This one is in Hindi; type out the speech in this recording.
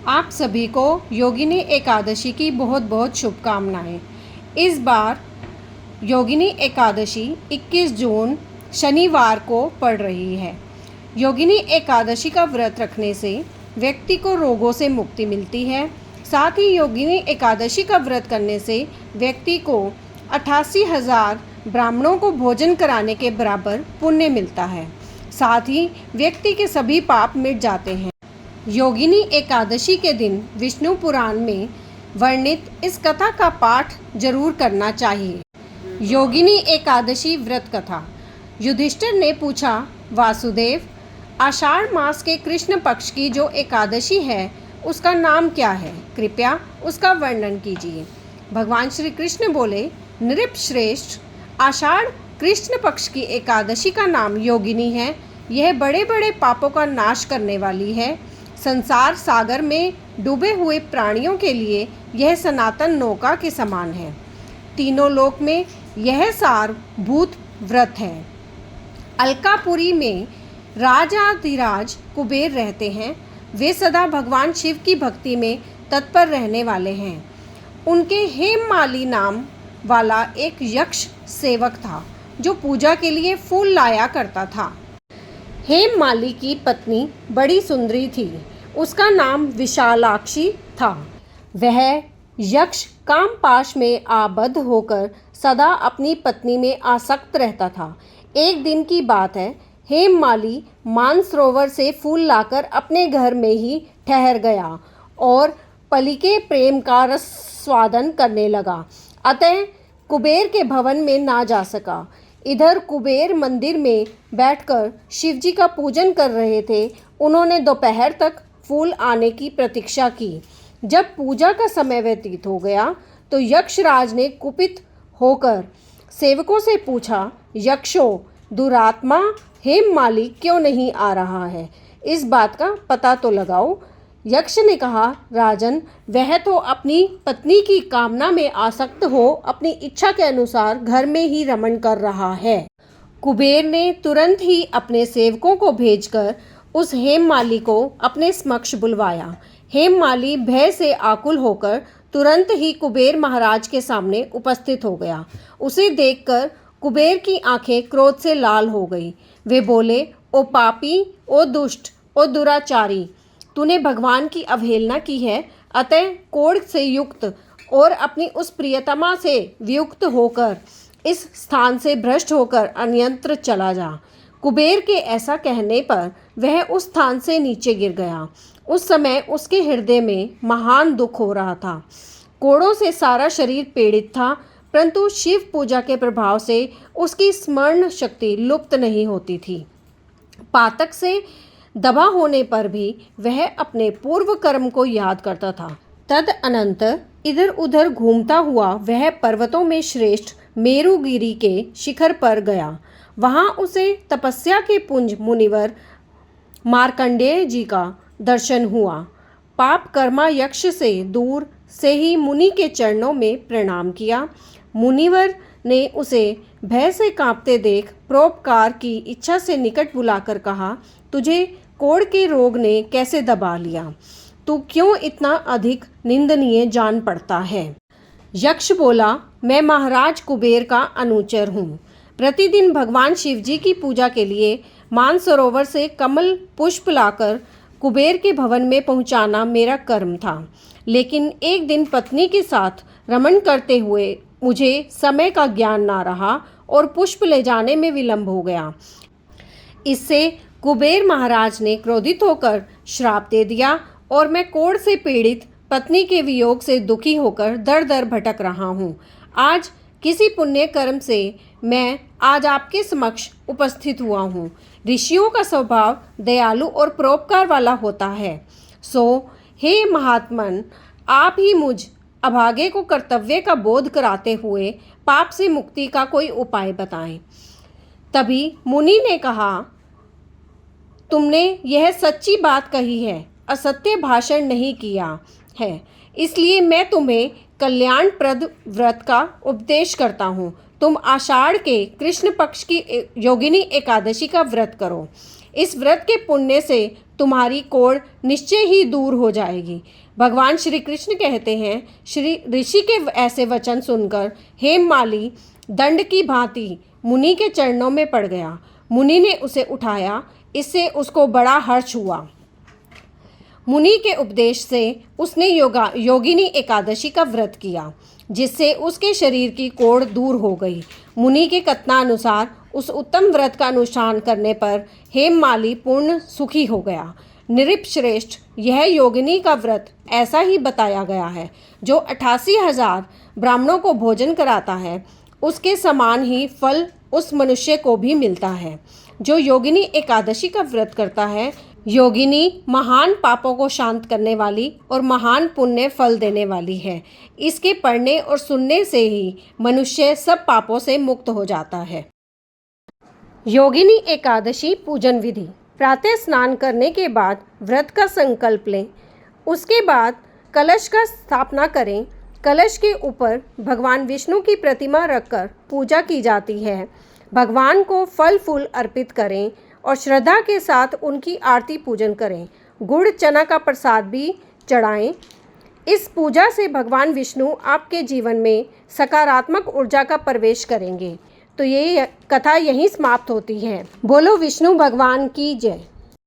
आप सभी को योगिनी एकादशी की बहुत बहुत शुभकामनाएं। इस बार योगिनी एकादशी 21 जून शनिवार को पड़ रही है। योगिनी एकादशी का व्रत रखने से व्यक्ति को रोगों से मुक्ति मिलती है। साथ ही योगिनी एकादशी का व्रत करने से व्यक्ति को 88,000 ब्राह्मणों को भोजन कराने के बराबर पुण्य मिलता है। साथ ही व्यक्ति के सभी पाप मिट जाते हैं। योगिनी एकादशी के दिन विष्णु पुराण में वर्णित इस कथा का पाठ जरूर करना चाहिए। योगिनी एकादशी व्रत कथा। युधिष्ठिर ने पूछा, वासुदेव, आषाढ़ मास के कृष्ण पक्ष की जो एकादशी है उसका नाम क्या है? कृपया उसका वर्णन कीजिए। भगवान श्री कृष्ण बोले, नृप श्रेष्ठ, आषाढ़ कृष्ण पक्ष की एकादशी का नाम योगिनी है। यह बड़े बड़े पापों का नाश करने वाली है। संसार सागर में डूबे हुए प्राणियों के लिए यह सनातन नौका के समान है। तीनों लोक में यह सारभूत व्रत है। अलकापुरी में राजाधिराज कुबेर रहते हैं। वे सदा भगवान शिव की भक्ति में तत्पर रहने वाले हैं। उनके हेममाली नाम वाला एक यक्ष सेवक था जो पूजा के लिए फूल लाया करता था। हेममाली की पत्नी बड़ी सुंदरी थी। उसका नाम विशालाक्षी था। वह यक्ष कामपाश में आबद्ध होकर सदा अपनी पत्नी में आसक्त रहता था। एक दिन की बात है, हेममाली मानसरोवर से फूल लाकर अपने घर में ही ठहर गया और पलिके प्रेम का रस स्वादन करने लगा। अतः कुबेर के भवन में ना जा सका। इधर कुबेर मंदिर में बैठकर शिवजी का पूजन कर रहे थे। उन्होंने दोपहर तक फूल आने की प्रतीक्षा की। जब पूजा का समय व्यतीत हो गया तो यक्षराज ने कुपित होकर सेवकों से पूछा, यक्षो, दुरात्मा हेममाली क्यों नहीं आ रहा है? इस बात का पता तो लगाओ। यक्ष ने कहा, राजन, वह तो अपनी पत्नी की कामना में आसक्त हो अपनी इच्छा के अनुसार घर में ही रमण कर रहा है। कुबेर ने तुरंत ही अपने सेवकों को भेजकर उस हेममाली को अपने समक्ष बुलवाया। हेममाली भय से आकुल होकर तुरंत ही कुबेर महाराज के सामने उपस्थित हो गया। उसे देखकर कुबेर की आंखें क्रोध से लाल हो गई। वे बोले, ओ पापी, ओ दुष्ट, ओ दुराचारी, तूने भगवान की अवहेलना की है। अतः कोढ़ से युक्त और अपनी उस प्रियतमा से वियुक्त होकर इस स्थान से भ्रष्ट होकर अन्यत्र चला जा। कुबेर के ऐसा कहने पर वह उस स्थान से नीचे गिर गया। उस समय उसके हृदय में महान दुख हो रहा था। कोढ़ों से सारा शरीर पीड़ित था, परंतु शिव पूजा के प्रभाव से उसकी स्मरण शक्ति लुप्त नहीं होती थी। पातक से दबा होने पर भी वह अपने पूर्व कर्म को याद करता था। तदअनंतर इधर उधर घूमता हुआ वह पर्वतों में श्रेष्ठ मेरुगिरी के शिखर पर गया। वहाँ उसे तपस्या के पुंज मुनिवर मार्कंडेय जी का दर्शन हुआ। पाप कर्मा यक्ष से दूर से ही मुनि के चरणों में प्रणाम किया। मुनिवर ने उसे भय से कांपते देख परोपकार की इच्छा से निकट बुलाकर कहा, तुझे कोढ़ के रोग ने कैसे दबा लिया? तू क्यों इतना अधिक निंदनीय जान पड़ता है? यक्ष बोला, मैं महाराज कुबेर का अनुचर हूँ। प्रतिदिन भगवान शिवजी की पूजा के लिए मानसरोवर से कमल पुष्प लाकर कुबेर के भवन में पहुँचाना मेरा कर्म था। लेकिन एक दिन पत्नी के साथ रमण करते हुए मुझे समय का ज्ञान ना रहा और पुष्प ले जाने में विलंब हो गया। इससे कुबेर महाराज ने क्रोधित होकर श्राप दे दिया और मैं कोढ़ से पीड़ित पत्नी के वियोग से दुखी होकर दर दर भटक रहा हूँ। आज किसी पुण्य कर्म से मैं आज आपके समक्ष उपस्थित हुआ हूँ। ऋषियों का स्वभाव दयालु और परोपकार वाला होता है। सो हे महात्मन, आप ही मुझ अभागे को कर्तव्य का बोध कराते हुए पाप से मुक्ति का कोई उपाय बताएं। तभी मुनि ने कहा, तुमने यह सच्ची बात कही है, असत्य भाषण नहीं किया है, इसलिए मैं तुम्हें कल्याणप्रद व्रत का उपदेश करता हूँ। तुम आषाढ़ के कृष्ण पक्ष की योगिनी एकादशी का व्रत करो। इस व्रत के पुण्य से तुम्हारी कोढ़ निश्चय ही दूर हो जाएगी। भगवान श्री कृष्ण कहते हैं, श्री ऋषि के ऐसे वचन सुनकर हेममाली दंड की भांति मुनि के चरणों में पड़ गया। मुनि ने उसे उठाया, इससे उसको बड़ा हर्ष हुआ। मुनि के उपदेश से उसने योगिनी एकादशी का व्रत किया, जिससे उसके शरीर की कोढ़ दूर हो गई। मुनि के कथनानुसार उस उत्तम व्रत का अनुष्ठान करने पर हेममाली पूर्ण सुखी हो गया। नृप श्रेष्ठ, यह योगिनी का व्रत ऐसा ही बताया गया है, जो 88,000 ब्राह्मणों को भोजन कराता है, उसके समान ही फल उस मनुष्य को भी मिलता है जो योगिनी एकादशी का व्रत करता है। योगिनी महान पापों को शांत करने वाली और महान पुण्य फल देने वाली है। इसके पढ़ने और सुनने से ही मनुष्य सब पापों से मुक्त हो जाता है। योगिनी एकादशी पूजन विधि। प्रातः स्नान करने के बाद व्रत का संकल्प लें। उसके बाद कलश का स्थापना करें। कलश के ऊपर भगवान विष्णु की प्रतिमा रखकर पूजा की जाती है। भगवान को फल फूल अर्पित करें और श्रद्धा के साथ उनकी आरती पूजन करें। गुड़ चना का प्रसाद भी चढ़ाएं। इस पूजा से भगवान विष्णु आपके जीवन में सकारात्मक ऊर्जा का प्रवेश करेंगे। तो ये कथा यहीं समाप्त होती है। बोलो विष्णु भगवान की जय।